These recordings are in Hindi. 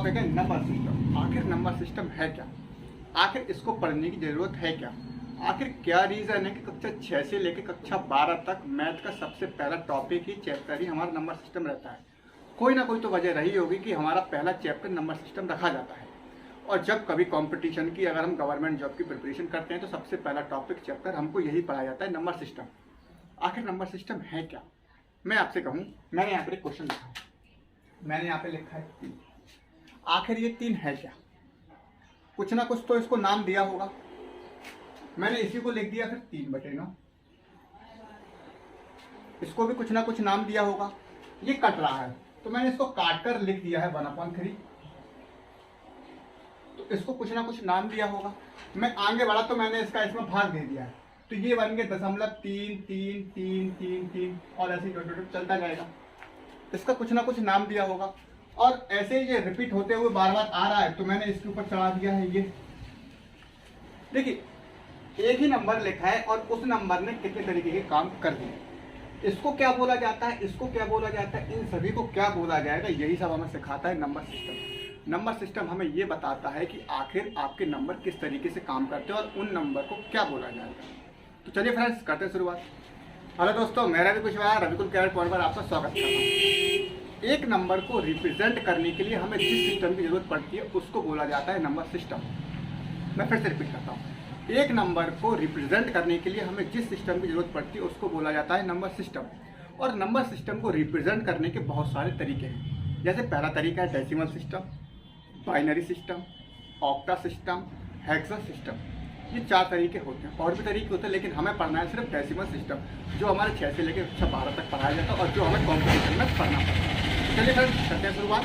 टॉपिक है नंबर सिस्टम। आखिर नंबर सिस्टम है क्या, आखिर इसको पढ़ने की ज़रूरत है क्या, आखिर क्या रीज़न है कि कक्षा 6 से लेकर कक्षा 12 तक मैथ का सबसे पहला टॉपिक ही चैप्टर ही हमारा नंबर सिस्टम रहता है। कोई ना कोई तो वजह रही होगी कि हमारा पहला चैप्टर नंबर सिस्टम रखा जाता है। और जब कभी कंपटीशन की अगर हम गवर्नमेंट जॉब की प्रिपरेशन करते हैं तो सबसे पहला टॉपिक चैप्टर हमको यही पढ़ाया जाता है, नंबर सिस्टम। आखिर नंबर सिस्टम है क्या, मैं आपसे कहूँ, मैंने यहाँ पर एक क्वेश्चन लिखा है, मैंने यहाँ पे लिखा है 3। आखिर ये 3 है क्या, कुछ ना कुछ तो इसको नाम दिया होगा। मैंने इसी को लिख दिया फिर 3/9। इसको भी कुछ ना कुछ नाम दिया होगा। ये कट रहा है तो मैंने इसको काट कर लिख दिया है 1/3। तो इसको कुछ ना कुछ नाम दिया होगा। मैं आगे बढ़ा तो मैंने इसका इसमें भाग दे दिया है, तो ये बन गए 0.3 और ऐसे चलता जाएगा। इसका कुछ ना कुछ नाम दिया होगा और ऐसे ही ये रिपीट होते हुए बार बार आ रहा है तो मैंने इसके ऊपर चढ़ा दिया है ये। देखिए, एक ही नंबर लिखा है और उस नंबर ने कितने तरीके के काम कर दिए। इसको क्या बोला जाता है, इसको क्या बोला जाता है, इन सभी को क्या बोला जाएगा, यही सब हमें सिखाता है नंबर सिस्टम। नंबर सिस्टम हमें ये बताता है कि आखिर आपके नंबर किस तरीके से काम करते हैं और उन नंबर को क्या बोला जाएगा। तो चलिए फ्रेंड्स, करते हैं शुरुआत। हेलो दोस्तों, मेरा भी कुछ रविकुल कैरियर पॉइंट पर आपका स्वागत करता हूँ। एक नंबर को रिप्रेजेंट करने के लिए हमें जिस सिस्टम की जरूरत पड़ती है उसको बोला जाता है नंबर सिस्टम। मैं फिर से रिपीट करता हूँ, एक नंबर को रिप्रेजेंट करने के लिए हमें जिस सिस्टम की जरूरत पड़ती है उसको बोला जाता है नंबर सिस्टम। और नंबर सिस्टम को रिप्रेजेंट करने के बहुत सारे तरीके हैं। जैसे पहला तरीका है decimal system, binary system, octa system, hexa system. ये 4 तरीके होते हैं, और भी तरीके होते हैं, लेकिन हमें पढ़ना है सिर्फ डेसिमल सिस्टम, जो हमारे 6 से लेकर कक्षा 12 तक पढ़ाया जाता है और जो हमें कॉम्पिटिशन में पढ़ना पड़ता है। चलिए फ्रेंड्स, करते हैं शुरुआत।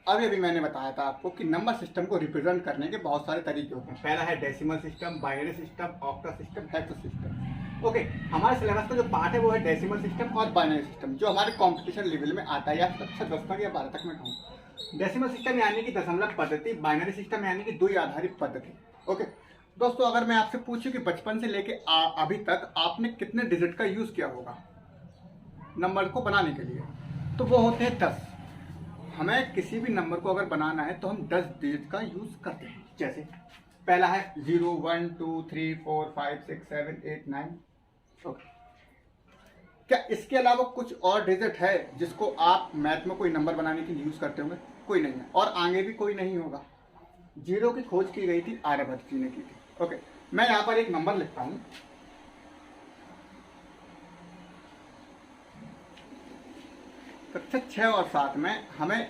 अभी मैंने बताया था आपको कि नंबर सिस्टम को रिप्रेजेंट करने के बहुत सारे तरीके होते हैं। पहला है decimal system, binary system, octa system, hexa system. Okay, हमारे सिलेबस का जो पार्ट है वो है डेसिमल सिस्टम और बाइनरी सिस्टम, जो हमारे कंपटीशन लेवल में आता है, या कक्षा 10 तक या 12 तक में कहूँ। डेसिमल सिस्टम यानी कि दशमलव पद्धति, बाइनरी सिस्टम यानी कि द्वि आधारित पद्धति। ओके दोस्तों, अगर मैं आपसे पूछूं कि बचपन से लेके अभी तक आपने कितने डिजिट का यूज किया होगा नंबर को बनाने के लिए, तो वो होते हैं 10। हमें किसी भी नंबर को अगर बनाना है तो हम 10 डिजिट का यूज करते हैं। जैसे पहला है 0, 1, 2, 3, 4, 5, 6, 7, 8, 9। ओके, क्या इसके अलावा कुछ और डिजिट है जिसको आप मैथ में कोई नंबर बनाने के लिए यूज करते होंगे? कोई नहीं है, और आगे भी कोई नहीं होगा। 0 की खोज की गई थी आर्यभट्ट जी ने की थी। ओके, मैं यहाँ पर एक नंबर लिखता हूँ। कक्षा 6 और 7 में हमें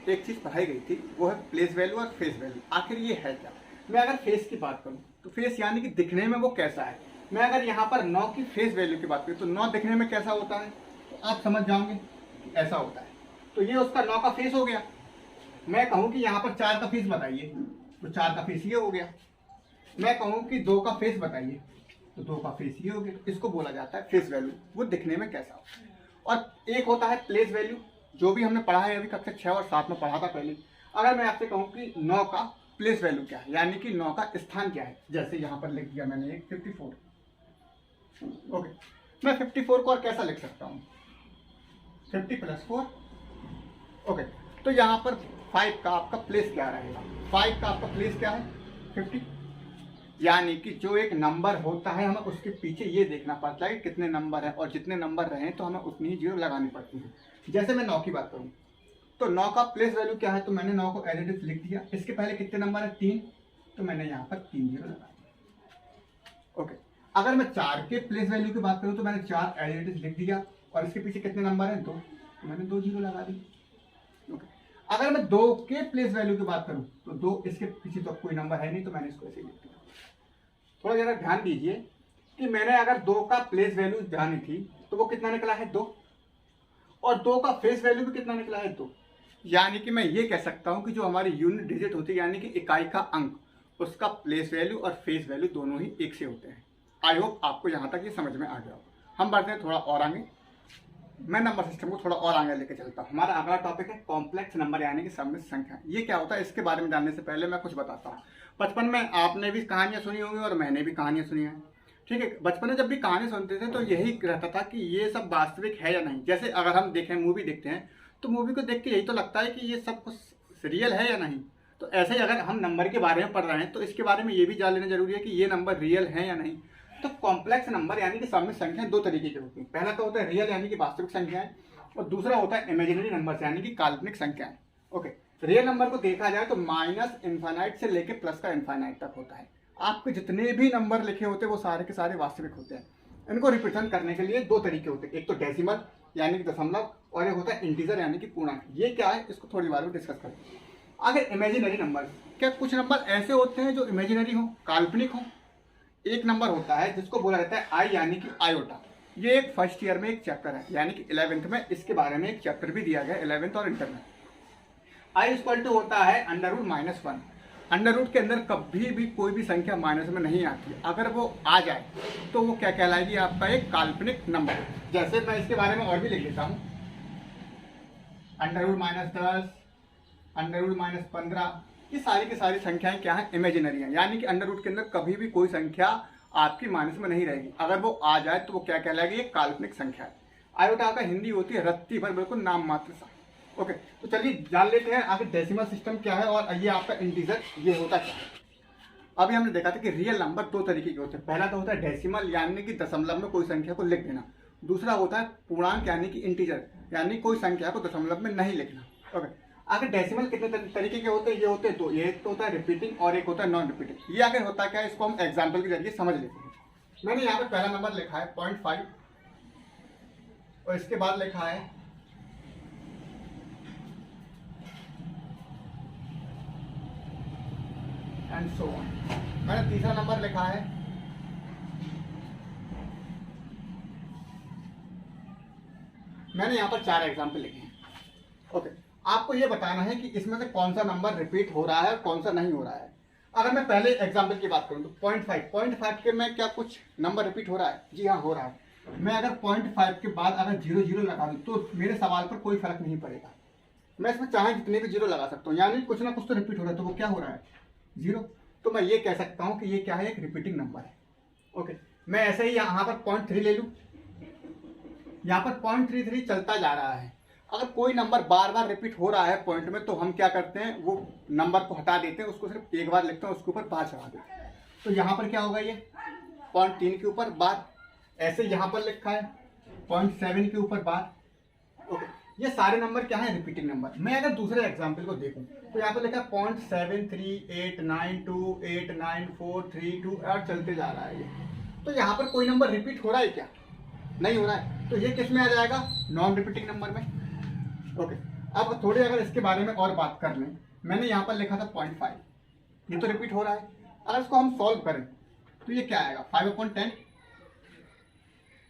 एक चीज़ पढ़ाई गई थी, वो है प्लेस वैल्यू और फेस वैल्यू। आखिर ये है क्या? मैं अगर फेस की बात करूँ तो फेस यानी कि दिखने में वो कैसा है। मैं अगर यहाँ पर 9 की फेस वैल्यू की बात करूँ तो 9 दिखने में कैसा होता है, तो आप समझ जाओगे कि ऐसा होता है। तो ये उसका 9 का फेस हो गया। मैं कहूँ कि यहाँ पर 4 का फेस बताइए, तो 4 का फेस ये हो गया। मैं कहूँ कि 2 का फेस बताइए, तो 2 का फेस ये हो गया। इसको बोला जाता है फेस वैल्यू, वो दिखने में कैसा होता है। और एक होता है प्लेस वैल्यू, जो भी हमने पढ़ा है अभी कक्षा 6 और 7 में पढ़ा था पहले। अगर मैं आपसे कहूँ कि 9 का प्लेस वैल्यू क्या है, यानी कि 9 का स्थान क्या है, जैसे यहाँ पर लिख दिया मैंने एक 54। ओके, मैं 54 को और कैसा लिख सकता हूँ, 50 + 4। ओके, तो यहाँ पर 5 का आपका प्लेस क्या रहेगा, 5 का आपका प्लेस क्या है, 50। यानी कि जो एक नंबर होता है हमें उसके पीछे ये देखना पड़ता है कि कितने नंबर हैं, और जितने नंबर रहें तो हमें उतनी ही 0 लगानी पड़ती है। जैसे मैं 9 की बात करूं तो 9 का प्लेस वैल्यू क्या है, तो मैंने 9 को एज इट इज लिख दिया। इसके पहले कितने नंबर है, 3, तो मैंने यहाँ पर 3 0 लगा दिया। ओके, अगर मैं 4 के प्लेस वैल्यू की बात करूँ तो मैंने 4 एज इट इज लिख दिया, और इसके पीछे कितने नंबर हैं, 2, तो मैंने 2 0 लगा दी। ओके, अगर मैं 2 के प्लेस वैल्यू की बात करूँ तो 2, इसके पीछे तो कोई नंबर है नहीं, तो मैंने इसको ऐसे लिख दिया। थोड़ा जरा ध्यान दीजिए कि मैंने अगर 2 का प्लेस वैल्यू जानी थी तो वो कितना निकला है, 2, और 2 का फेस वैल्यू भी कितना निकला है, 2। यानी कि मैं ये कह सकता हूं कि जो हमारी यूनिट डिजिट होती है, यानी कि इकाई का अंक, उसका प्लेस वैल्यू और फेस वैल्यू दोनों ही एक से होते हैं। आई होप आपको यहाँ तक ये समझ में आ गया हो। हम बढ़ते हैं थोड़ा और आगे। मैं नंबर सिस्टम को थोड़ा और आगे लेके चलता हूँ। हमारा अगला टॉपिक है कॉम्प्लेक्स नंबर, यानी कि सम्मिश्र संख्या। ये क्या होता है, इसके बारे में जानने से पहले मैं कुछ बताता हूँ। बचपन में आपने भी कहानियाँ सुनी होंगी और मैंने भी कहानियाँ सुनी हैं। ठीक है, बचपन में जब भी कहानी सुनते थे तो यही रहता था कि ये सब वास्तविक है या नहीं। जैसे अगर हम देखें, मूवी देखते हैं, तो मूवी को देख के यही तो लगता है कि ये सब कुछ रियल है या नहीं। तो ऐसे ही अगर हम नंबर के बारे में पढ़ रहे हैं तो इसके बारे में ये भी जान लेना जरूरी है कि ये नंबर रियल है या नहीं। तो कॉम्प्लेक्स नंबर यानी कि सामूहिक संख्या दो तरीके की होती है। पहला तो होता है रियल यानी कि वास्तविक संख्याएं, और दूसरा होता है इमेजिनरी नंबर यानी कि काल्पनिक संख्याएं। ओके, रियल नंबर को देखा जाए तो माइनस इन्फाइनाइट से लेके प्लस का इन्फाइनाइट तक होता है। आपके जितने भी नंबर लिखे होते हैं वो सारे के सारे वास्तविक होते हैं। इनको रिप्रेजेंट करने के लिए दो तरीके होते हैं, एक तो डेसिमल यानी कि दशमलव, और एक होता है इंटीजर यानी कि पूर्णांक। ये क्या है, इसको थोड़ी बार में डिस्कस करें। अगर इमेजिनरी नंबर, क्या कुछ नंबर ऐसे होते हैं जो इमेजिनरी हो, काल्पनिक हो। एक नंबर होता है जिसको बोला जाता है आई यानी कि आयोटा। ये एक फर्स्ट ईयर में एक चैप्टर है, यानी कि 11th में इसके बारे में एक चैप्टर भी दिया गया, 11th और इंटर में। आई इक्वल टू होता है अंडर रूट -1। अंडर रूट के अंदर कभी भी कोई भी संख्या माइनस में नहीं आती। अगर वो आ जाए तो वो क्या कहलाएगी, आपका एक काल्पनिक नंबर। जैसे मैं इसके बारे में और भी लिख लेता हूँ, अंडर रूट -10, अंडर रूट -15, ये सारी की सारी संख्याएं क्या है, इमेजिनरी है। यानी कि अंडर रूट के अंदर कभी भी कोई संख्या आपकी माइनस में नहीं रहेगी। अगर वो आ जाए तो वो क्या कहलाएगी, एक काल्पनिक संख्या है। आयोटा का हिंदी होती है रत्ती भर, बिल्कुल नाम मात्र सा। ओके, तो चलिए जान लेते हैं आगे डेसिमल सिस्टम क्या है और ये आपका इंटीजर ये होता क्या है। अभी हमने देखा था कि रियल नंबर दो तरीके के होते हैं। पहला तो होता है डेसिमल यानी कि दशमलव में कोई संख्या को लिख देना। दूसरा होता है पूर्णांक यानी कि इंटीजर, यानी कोई संख्या को दशमलव में नहीं लिखना। ओके, आगे डेसिमल कितने तरीके के होते हैं, ये होते हैं दो। ये एक तो होता है रिपीटिंग और एक होता है नॉन रिपीटिंग। ये आगे होता क्या है, इसको हम एग्जाम्पल के जरिए समझ लेते हैं। मैंने यहाँ पे पहला नंबर लिखा है 0.5 और इसके बाद लिखा है एंड सो ऑन। मैंने तीसरा नंबर लिखा है मैंने यहाँ पर 4 एग्जाम्पल लिखे हैं। ओके, आपको ये बताना है कि इसमें से कौन सा नंबर रिपीट हो रहा है और कौन सा नहीं हो रहा है। अगर मैं पहले एग्जाम्पल की बात करूँ तो 0.5 के में क्या कुछ नंबर रिपीट हो रहा है? जी हाँ, हो रहा है। मैं अगर 0.5 के बाद अगर 0 लगा दूँ तो मेरे सवाल पर कोई फर्क नहीं पड़ेगा। मैं इसमें चाहे जितने भी 0 लगा सकता हूँ, यानी कुछ ना कुछ तो रिपीट हो रहा है। तो वो क्या हो रहा है, 0। तो मैं ये कह सकता हूँ कि ये क्या है, एक रिपीटिंग नंबर है। ओके, मैं ऐसे ही यहाँ पर 0.3 ले लूँ, यहाँ पर 0.33 चलता जा रहा है। अगर कोई नंबर बार बार रिपीट हो रहा है पॉइंट में, तो हम क्या करते हैं, वो नंबर को हटा देते हैं, उसको सिर्फ एक बार लिखते हैं, उसके ऊपर बार चढ़ा देते हैं। तो यहाँ पर क्या होगा, ये 0.3 के ऊपर बार, ऐसे यहाँ पर लिखा है 0.7 के ऊपर बार। ओके, ये सारे नंबर क्या है, रिपीटिंग नंबर। मैं अगर दूसरे एग्जाम्पल को देखूं तो यहाँ पर लिखा है 0.738928943 और चलते जा रहा है ये। तो यहाँ पर कोई नंबर रिपीट हो रहा है क्या? नहीं हो रहा है। तो ये किस में आ जाएगा, नॉन रिपीटिंग नंबर में। ओके, अब थोड़ी अगर इसके बारे में और बात कर लें, मैंने यहाँ पर लिखा था 0.5, ये तो रिपीट हो रहा है। अगर इसको हम सॉल्व करें तो ये क्या आएगा, 5/10।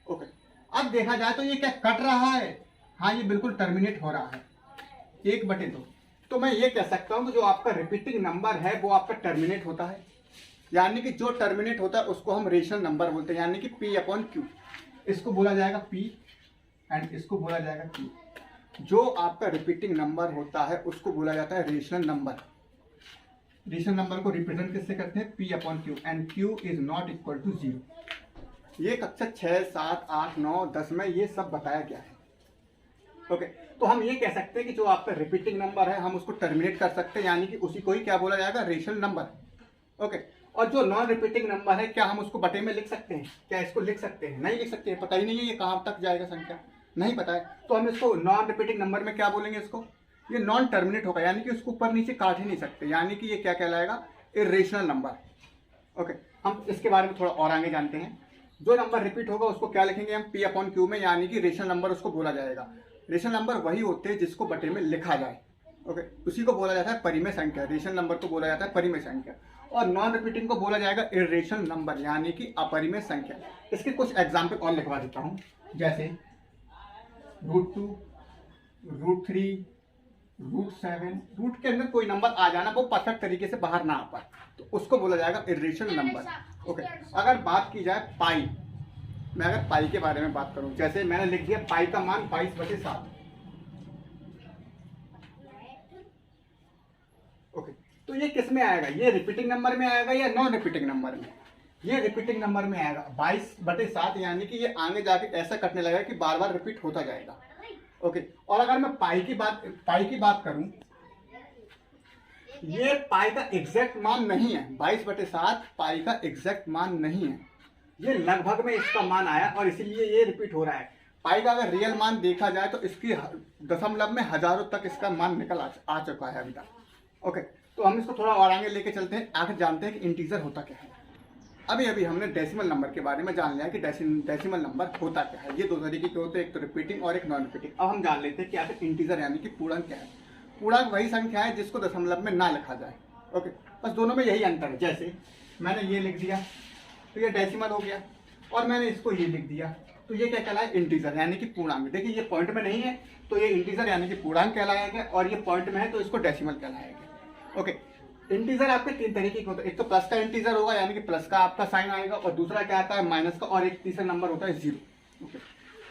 ओके, अब देखा जाए तो ये क्या कट रहा है, हाँ ये बिल्कुल टर्मिनेट हो रहा है 1/2। तो मैं ये कह सकता हूँ कि जो आपका रिपीटिंग नंबर है वो आपका टर्मिनेट होता है, यानी कि जो टर्मिनेट होता है उसको हम रेशनल नंबर बोलते हैं, यानी कि P/Q। इसको बोला जाएगा P एंड इसको बोला जाएगा Q। जो आपका रिपीटिंग नंबर होता है उसको बोला जाता है रेशनल नंबर। रेशनल नंबर को रिप्रेजेंट किससे करते हैं, P/Q, and Q is not equal to 0। ये कक्षा 6, 7, 8, 9, 10 में ये सब बताया गया है। ओके, तो हम ये कह सकते हैं कि जो आपका रिपीटिंग नंबर है हम उसको टर्मिनेट कर सकते हैं, यानी कि उसी को ही क्या बोला जाएगा, रेशनल नंबर। ओके, और जो नॉन रिपीटिंग नंबर है क्या हम उसको बटे में लिख सकते हैं, क्या इसको लिख सकते हैं? नहीं लिख सकते हैं, पता ही नहीं है ये कहाँ तक जाएगा संख्या, नहीं पता है। तो हम इसको नॉन रिपीटिंग नंबर में क्या बोलेंगे, इसको ये नॉन टर्मिनेट होगा, यानी कि उसको ऊपर नीचे काट ही नहीं सकते, यानी कि ये क्या कहलाएगा, इर्रेशनल नंबर। ओके, हम इसके बारे में थोड़ा और आगे जानते हैं। जो नंबर रिपीट होगा उसको क्या लिखेंगे हम, P/Q में, यानी कि रेशनल नंबर उसको बोला जाएगा। रेशनल नंबर वही होते हैं जिसको बटे में लिखा जाए। ओके, उसी को बोला जाता है परिमेय संख्या। रेशनल नंबर को बोला जाता है परिमेय संख्या, और नॉन रिपीटिंग को बोला जाएगा इर्रेशनल नंबर, यानी कि अपरिमेय संख्या। इसके कुछ एग्जाम्पल और लिखवा देता हूँ, जैसे √2, √3, √7। रूट के अंदर कोई नंबर आ जाना, वो परफेक्ट तरीके से बाहर ना आ पाए, तो उसको बोला जाएगा इर्रेशनल नंबर। ओके, अगर बात की जाए पाई, मैं अगर पाई के बारे में बात करूं, जैसे मैंने लिख दिया पाई का मान 22/7। ओके, तो ये किस में आएगा, ये रिपीटिंग नंबर में आएगा या नॉन रिपीटिंग नंबर में? ये रिपीटिंग नंबर में आएगा 22/7, यानी कि ये आगे जाके ऐसा कटने लगेगा कि बार बार रिपीट होता जाएगा। ओके, और अगर मैं पाई की बात करूं, ये पाई का एग्जैक्ट मान नहीं है, 22/7 पाई का एग्जैक्ट मान नहीं है, ये लगभग में इसका मान आया और इसीलिए ये रिपीट हो रहा है। पाई का अगर रियल मान देखा जाए तो इसकी दशमलव में हजारों तक इसका मान निकल आ चुका है अभी तक। ओके, तो हम इसको थोड़ा और आगे लेके चलते हैं, आखिर जानते हैं कि इंटीजर होता क्या है। अभी हमने डेसिमल नंबर के बारे में जान लिया कि डेसिमल नंबर होता क्या है। ये दो तरीके के होते हैं, एक तो रिपीटिंग और एक नॉन रिपीटिंग। अब हम जान लेते हैं कि आखिर इंटीजर यानी कि पूर्णांक क्या है। पूर्णांक वही संख्या है जिसको दशमलव में ना लिखा जाए। ओके, बस दोनों में यही अंतर है। जैसे मैंने ये लिख दिया तो ये डेसिमल हो गया, और मैंने इसको ये लिख दिया तो ये क्या कहलाया, इंटीजर यानी कि पूर्णांक। देखिए ये पॉइंट में नहीं है तो ये इंटीजर यानी कि पूर्णांक कहलाएगा, और ये पॉइंट में है तो इसको डेसिमल कहलाएगा। ओके, इंटीजर आपके तीन तरीके के होते हैं, एक तो प्लस का इंटीजर होगा यानी कि प्लस का आपका साइन आएगा, और दूसरा क्या आता है माइनस का, और एक तीसरा नंबर होता है जीरो। ओके,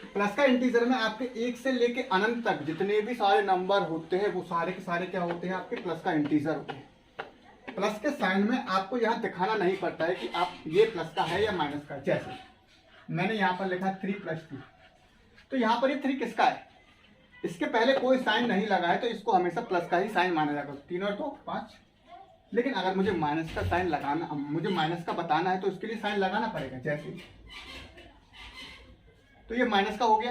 प्लस का इंटीजर में आपके एक से लेके अनंत तक जितने भी सारे नंबर होते हैं वो सारे के सारे क्या होते हैं, आपके प्लस का इंटीजर होते हैं। प्लस के साइन में आपको यहाँ दिखाना नहीं पड़ता है कि आप ये प्लस का है या माइनस का। जैसे मैंने यहाँ पर लिखा 3 + 2, तो यहाँ पर ये 3 किसका है, इसके पहले कोई साइन नहीं लगा है तो इसको हमेशा प्लस का ही साइन माना जाएगा। 3 और 2 5। लेकिन अगर मुझे माइनस का साइन लगाना, मुझे माइनस का बताना है तो उसके लिए साइन लगाना पड़ेगा। जैसे तो ये माइनस का हो गया,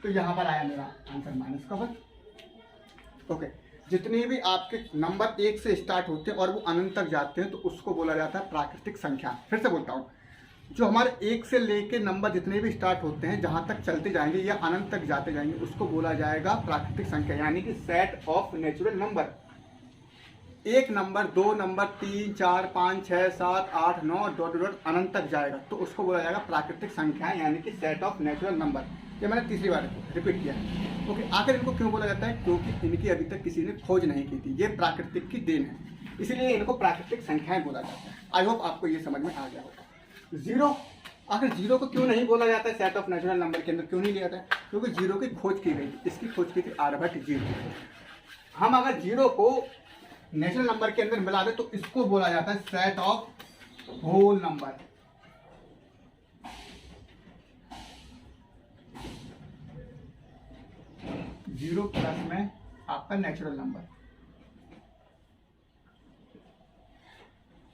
तो यहाँ पर आया मेरा आंसर माइनस का 1। ओके, जितने भी आपके नंबर 1 से स्टार्ट होते हैं और वो अनंत तक जाते हैं तो उसको बोला जाता है प्राकृतिक संख्या। फिर से बोलता हूँ, जो हमारे 1 से लेके नंबर जितने भी स्टार्ट होते हैं जहाँ तक चलते जाएंगे या अनंत तक जाते जाएंगे उसको बोला जाएगा प्राकृतिक संख्या, यानी कि set of natural number. 1 number, 2 number, 3 4 5 6 7 8 9 dot अनंत तक जाएगा तो उसको बोला जाएगा प्राकृतिक संख्या, यानी कि सेट ऑफ नेचुरल नंबर। ये मैंने तीसरी बार रिपीट किया है। ओके, आखिर इनको क्यों बोला जाता है, क्योंकि इनकी अभी तक किसी ने खोज नहीं की थी, ये प्राकृतिक की देन है, इसलिए इनको प्राकृतिक संख्याएं बोला जाता है। आई होप आपको ये समझ में आ गया होगा। जीरो, आखिर जीरो को क्यों नहीं बोला जाता है सेट ऑफ नेचुरल नंबर के अंदर, क्यों नहीं लिया जाता है, क्योंकि जीरो की खोज की गई थी, इसकी खोज की थी आर्यभट्ट जी। हम अगर जीरो को नेचुरल नंबर के अंदर मिला दे तो इसको बोला जाता है set of whole number. Zero plus में आपका नेचुरल नंबर,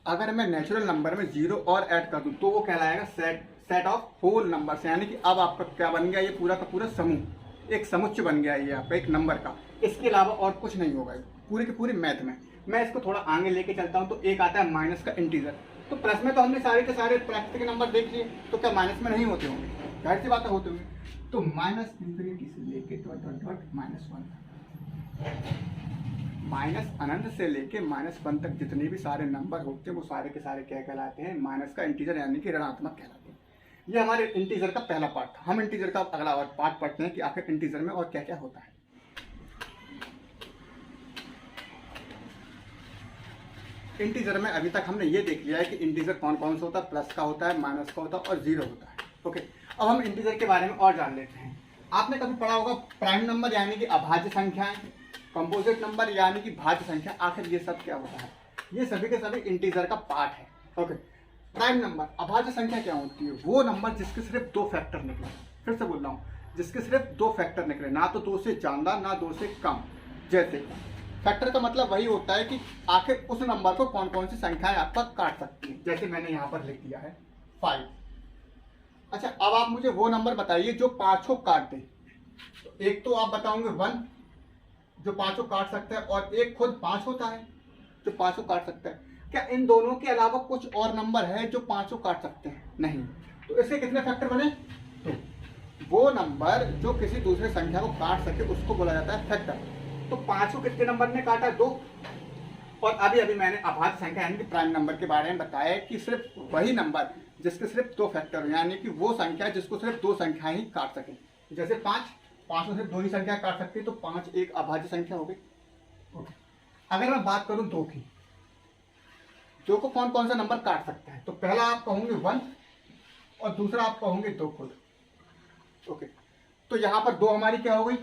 अगर मैं नेचुरल नंबर में जीरो और ऐड कर दूं तो वो कहलाएगा सेट ऑफ होल नंबर से, यानी कि अब आपका क्या बन गया, ये पूरा का पूरा समूह, एक समुच्चय बन गया ये आपका एक नंबर का, इसके अलावा और कुछ नहीं होगा पूरी की पूरी मैथ में। मैं इसको थोड़ा आगे लेके चलता हूं तो एक आता है माइनस का इंटीजर। तो प्लस में तो हमने सारे के सारे प्राकृतिक नंबर देख लिए, तो क्या माइनस में नहीं होते होंगे, जाहिर सी बात होते होंगे। तो माइनस इंफिनिटी से लेके -1, माइनस अनंत से लेके -1 तक जितने भी सारे नंबर होते हैं वो सारे के सारे क्या कहलाते हैं, माइनस का इंटीजर यानी कि ऋणात्मक कहलाते हैं। ये हमारे इंटीजर का पहला पार्ट था। हम इंटीजर का अगला पार्ट पढ़ते हैं कि आखिर इंटीजर में और क्या क्या होता है। इंटीजर में अभी तक हमने ये देख लिया है कि इंटीजर कौन कौन सा होता है, प्लस का होता है, माइनस का होता है और जीरो होता है। ओके, अब हम इंटीजर के बारे में और जान लेते हैं। आपने कभी पढ़ा होगा प्राइम नंबर यानी कि अभाज्य संख्याएं, कंपोजिट नंबर यानी कि भाज्य संख्या, आखिर ये सब क्या होता है, ये सभी के सभी इंटीजर का पार्ट है। ओके, प्राइम नंबर अभाज्य संख्या क्या होती है, वो नंबर जिसके सिर्फ 2 फैक्टर निकले। फिर से बोल रहा हूँ, जिसके सिर्फ 2 फैक्टर निकले, ना तो 2 से ज्यादा ना 2 से कम। जैसे फैक्टर का मतलब वही होता है कि आखिर उस नंबर को कौन कौन सी संख्याएं आपका काट सकती है। जैसे मैंने यहाँ पर लिख दिया है 5। अच्छा, अब आप मुझे वो नंबर बताइए जो 5 को काट दे। तो एक तो आप बताओगे 1 जो 5 को काट सकता है, और एक खुद 5 होता है जो 5 को काट सकता है। क्या इन दोनों के अलावा कुछ और नंबर है जो 5 को काट सकते हैं? नहीं। तो इसके कितने फैक्टर बने? तो वो नंबर जो किसी दूसरे संख्या को काट सके उसको बोला जाता है फैक्टर। तो 5 को कितने नंबर ने काटा? 2। और अभी अभी मैंने अभाज्य संख्या यानी कि प्राइम नंबर के बारे में बताया कि सिर्फ वही नंबर जिसके सिर्फ 2 फैक्टर, यानी कि वो संख्या जिसको सिर्फ 2 संख्याएं ही काट सके। जैसे 5 में सिर्फ 2 ही संख्या काट सकती है तो 5 एक अभाज्य संख्या हो गई। अगर मैं बात करूं 2 की, 2 को कौन कौन सा नंबर काट सकता है? तो पहला आप कहोगे 1 और दूसरा आप कहोगे 2 खुद। ओके, तो यहाँ पर 2 हमारी क्या हो गई,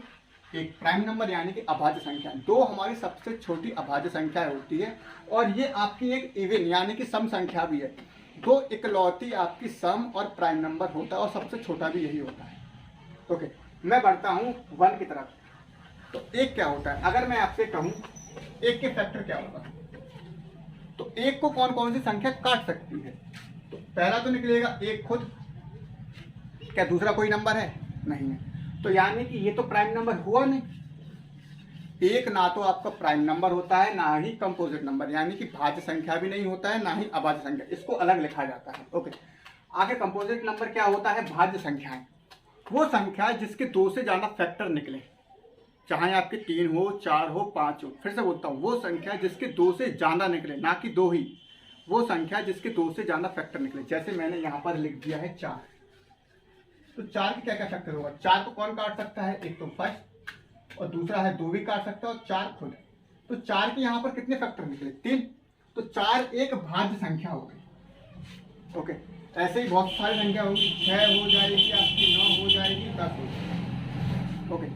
एक प्राइम नंबर यानी कि अभाज्य संख्या। 2 हमारी सबसे छोटी अभाज्य संख्या होती है, और ये आपकी एक इवन यानी कि सम संख्या भी है। दो इकलौती आपकी सम और प्राइम नंबर होता है और सबसे छोटा भी यही होता है। ओके, मैं बढ़ता हूँ 1 की तरफ। तो एक क्या होता है, अगर मैं आपसे कहूँ एक के फैक्टर क्या होगा, तो एक को कौन कौन सी संख्या काट सकती है? तो पहला तो निकलेगा एक खुद, क्या दूसरा कोई नंबर है? नहीं है। तो यानी कि ये तो प्राइम नंबर हुआ नहीं। एक ना तो आपका प्राइम नंबर होता है, ना ही कंपोजिट नंबर, यानी कि भाज्य संख्या भी नहीं होता है, ना ही अभाज्य संख्या, इसको अलग लिखा जाता है। ओके, आगे कंपोजिट नंबर क्या होता है? भाज्य संख्याएं, वो संख्या जिसके 2 से ज्यादा फैक्टर निकले, चाहे आपके 3 हो, 4 हो, 5 हो। फिर से बोलता हूँ, वो संख्या जिसके 2 से ज्यादा निकले, ना कि 2 ही, वो संख्या जिसके 2 से ज्यादा फैक्टर निकले। जैसे मैंने यहाँ पर लिख दिया है 4, तो 4 के क्या क्या फैक्टर होगा? 4 को कौन काट सकता है? एक तो फर्स्ट, और दूसरा है 2 भी काट सकता है, और 4 खुद। तो 4 के यहाँ पर कितने फैक्टर निकले? 3। तो 4 एक भाज्य संख्या हो गई। ओके, ऐसे ही बहुत सारी संख्या होगी, 6 हो जाएगी आपकी, 9 हो जाएगी, 10 हो जाएगी। ओके,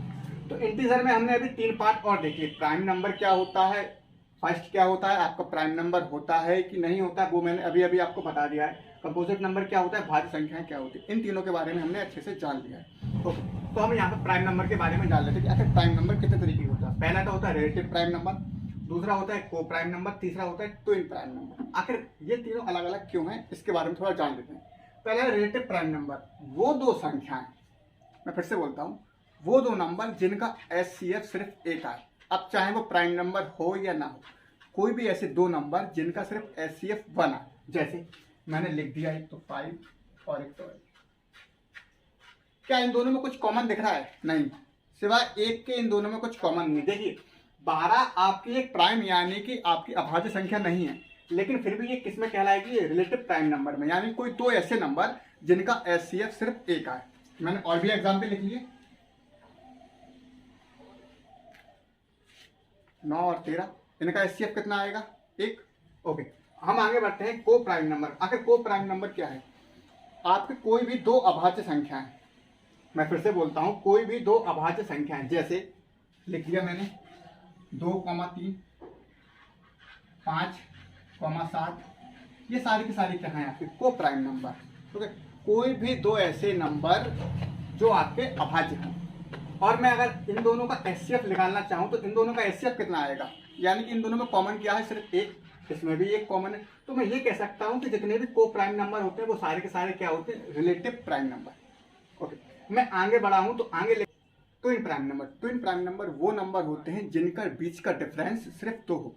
तो इंटीजर में हमने अभी 3 पार्ट और देखे। प्राइम नंबर क्या होता है, फर्स्ट क्या होता है, आपका प्राइम नंबर होता है कि नहीं होता है, वो मैंने अभी अभी आपको बता दिया है। कंपोजिट नंबर क्या होता है, भाज्य संख्याएं क्या होती है, इन तीनों के बारे में हमने अच्छे से जान लिया है। ओके, तो हम यहाँ पर प्राइम नंबर के बारे में जान लेते हैं कि आखिर प्राइम नंबर कितने तरीके की होता है। पहला तो होता है रिलेटिव प्राइम नंबर, दूसरा होता है को प्राइम नंबर, तीसरा होता है ट्विन प्राइम नंबर। आखिर ये तीनों अलग अलग क्यों हैं, इसके बारे में थोड़ा जान लेते हैं। पहला रिलेटिव प्राइम नंबर, वो दो संख्याएं, मैं फिर से बोलता हूँ, वो दो नंबर जिनका SCF सिर्फ एक आए। अब चाहे वो प्राइम नंबर हो या ना हो, कोई भी ऐसे दो नंबर जिनका सिर्फ SCF 1 आए। जैसे मैंने लिख दिया एक तो 5 और एक तो 8। क्या इन दोनों में कुछ कॉमन दिख रहा है? नहीं, सिवाय एक के इन दोनों में कुछ कॉमन नहीं। देखिए 12 आपकी एक प्राइम यानी कि आपकी अभाज्य संख्या नहीं है, लेकिन फिर भी ये किस में कहलाएगी? रिलेटिव प्राइम नंबर में, यानी कोई दो ऐसे नंबर जिनका SCF सिर्फ एक आए। मैंने और भी एग्जाम्पल लिख लिए, 9 और 13, इनका SCF कितना आएगा? 1। ओके, हम आगे बढ़ते हैं को प्राइम नंबर। आखिर को प्राइम नंबर क्या है? आपके कोई भी दो अभाज्य संख्याएं, मैं फिर से बोलता हूं, कोई भी दो अभाज्य संख्याएं, जैसे लिख दिया मैंने 2,3, 5,7, ये सारी की सारी क्या है आपके को प्राइम नंबर। ओके, कोई भी दो ऐसे नंबर जो आपके अभाज्य हैं, और मैं अगर इन दोनों का SCF निकालना चाहूं तो इन दोनों का SCF कितना आएगा? यानी कि इन दोनों में कॉमन क्या है? सिर्फ एक, इसमें भी एक कॉमन है। तो मैं ये कह सकता हूं कि जितने भी को प्राइम नंबर होते हैं वो सारे के सारे क्या होते हैं? Relative prime number. ओके, मैं आगे बढ़ा हूं तो आगे twin prime number. Twin prime number वो नंबर होते हैं जिनका बीच का डिफरेंस सिर्फ 2 हो।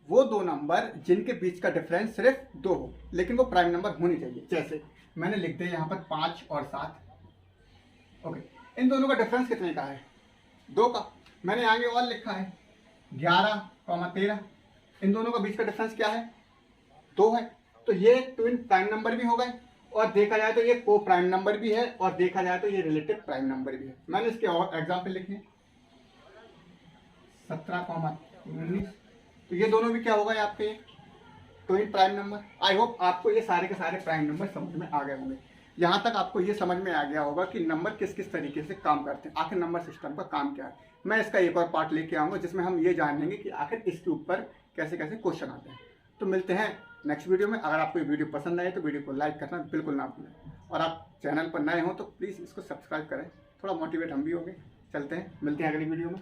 वो दो नंबर जिनके बीच का डिफरेंस सिर्फ 2 हो, लेकिन वो प्राइम नंबर होनी चाहिए। जैसे मैंने लिख दिया यहाँ पर 5 और 7। ओके, इन दोनों का डिफरेंस कितने का है? 2 का। मैंने आगे और लिखा है 11,13, इन दोनों का बीच का डिफरेंस क्या है? 2 है। तो ये ट्विन प्राइम नंबर भी हो गए, और देखा जाए तो ये को प्राइम नंबर भी है, और देखा जाए तो ये रिलेटिव प्राइम नंबर भी है। मैंने इसके और एग्जाम्पल लिखे 17,19, तो ये दोनों भी क्या हो गए आपके? Twin prime number. I hope आपको ये सारे के सारे प्राइम नंबर समझ में आ गए होंगे। यहाँ तक आपको ये समझ में आ गया होगा कि नंबर किस किस तरीके से काम करते हैं, आखिर नंबर सिस्टम का काम क्या है। मैं इसका एक और पार्ट लेके आऊँगा जिसमें हम ये जानेंगे कि आखिर इसके ऊपर कैसे कैसे क्वेश्चन आते हैं। तो मिलते हैं नेक्स्ट वीडियो में। अगर आपको ये वीडियो पसंद आए तो वीडियो को लाइक करना बिल्कुल ना भूलें, और आप चैनल पर नए हो तो प्लीज़ इसको सब्सक्राइब करें, थोड़ा मोटिवेट हम भी होंगे। चलते हैं, मिलते हैं अगली वीडियो में।